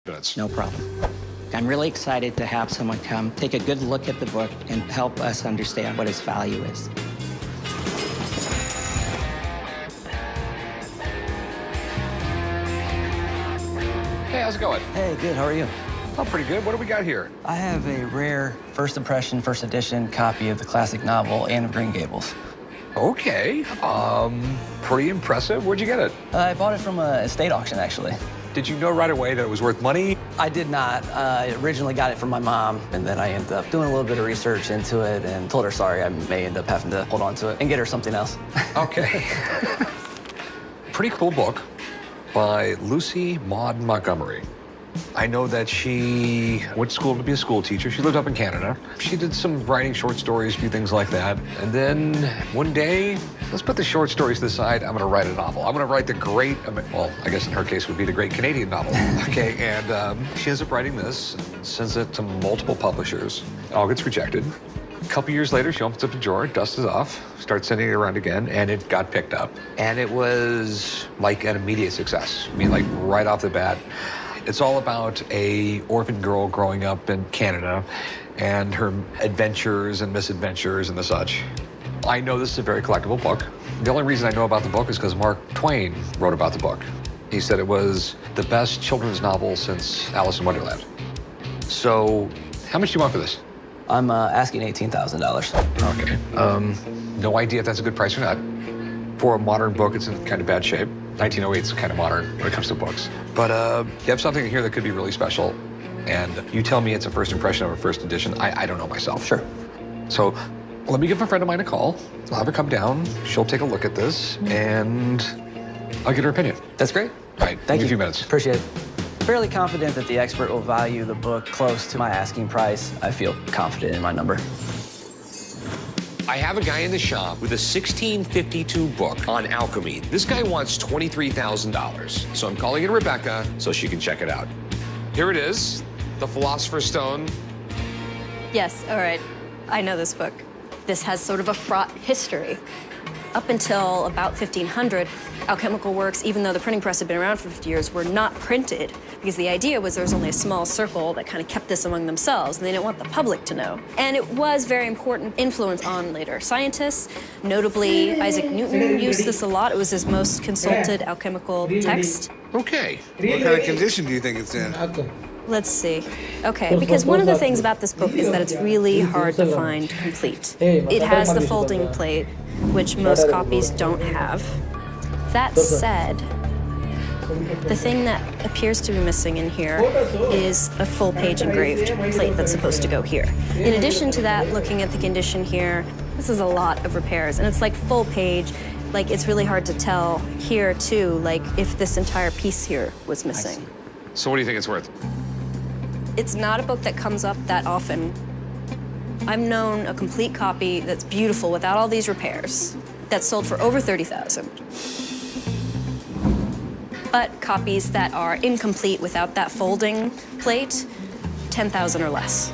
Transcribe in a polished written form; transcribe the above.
minutes. No problem. I'm really excited to have someone come take a good look at the book and help us understand what its value is. Hey, how's it going? Hey, good. How are you? Oh, pretty good. What do we got here? I have a rare first impression, first edition copy of the classic novel Anne of Green Gables. Okay. Pretty impressive. Where'd you get it? I bought it from a estate auction, actually. Did you know right away that it was worth money? I did not. I originally got it from my mom, and then I ended up doing a little bit of research into it and told her sorry. I may end up having to hold on to it and get her something else. Okay. Pretty cool book by Lucy Maud Montgomery. I know that she went to school to be a school teacher. She lived up in Canada. She did some writing short stories, a few things like that. And then one day, let's put the short stories to the side. I'm going to write a novel. I'm going to write the great, well, I guess in her case would be the great Canadian novel. Okay, and she ends up writing this, sends it to multiple publishers. It all gets rejected. A couple years later, she opens up the drawer, dusts it off, starts sending it around again, and it got picked up. And it was like an immediate success. I mean, like right off the bat. It's all about a orphan girl growing up in Canada and her adventures and misadventures and the such. I know this is a very collectible book. The only reason I know about the book is because Mark Twain wrote about the book. He said it was the best children's novel since Alice in Wonderland. So, how much do you want for this? I'm asking $18,000. Okay. No idea if that's a good price or not. For a modern book, it's in kind of bad shape. 1908 is kind of modern when it comes to books. But you have something here that could be really special. And you tell me it's a first impression of a first edition. I don't know myself. Sure. So let me give a friend of mine a call. I'll have her come down. She'll take a look at this, and I'll get her opinion. That's great. All right, Thank give me you. a few minutes. Appreciate it. Fairly confident that the expert will value the book close to my asking price. I feel confident in my number. I have a guy in the shop with a 1652 book on alchemy. This guy wants $23,000. So I'm calling in Rebecca so she can check it out. Here it is, The Philosopher's Stone. Yes, all right. I know this book. This has sort of a fraught history. Up until about 1500, alchemical works, even though the printing press had been around for 50 years, were not printed because the idea was there was only a small circle that kind of kept this among themselves, and they didn't want the public to know. And it was very important influence on later scientists. Notably, Isaac Newton used this a lot. It was his most consulted alchemical text. Okay. What kind of condition do you think it's in? Let's see. Okay, because one of the things about this book is that it's really hard to find complete. It has the folding plate, which most copies don't have. That said, the thing that appears to be missing in here is a full-page engraved plate that's supposed to go here. In addition to that, looking at the condition here, this is a lot of repairs, and it's like full page. Like, it's really hard to tell here, too, like, if this entire piece here was missing. So what do you think it's worth? It's not a book that comes up that often. I've known a complete copy that's beautiful without all these repairs that's sold for over $30,000. But copies that are incomplete without that folding plate, $10,000 or less.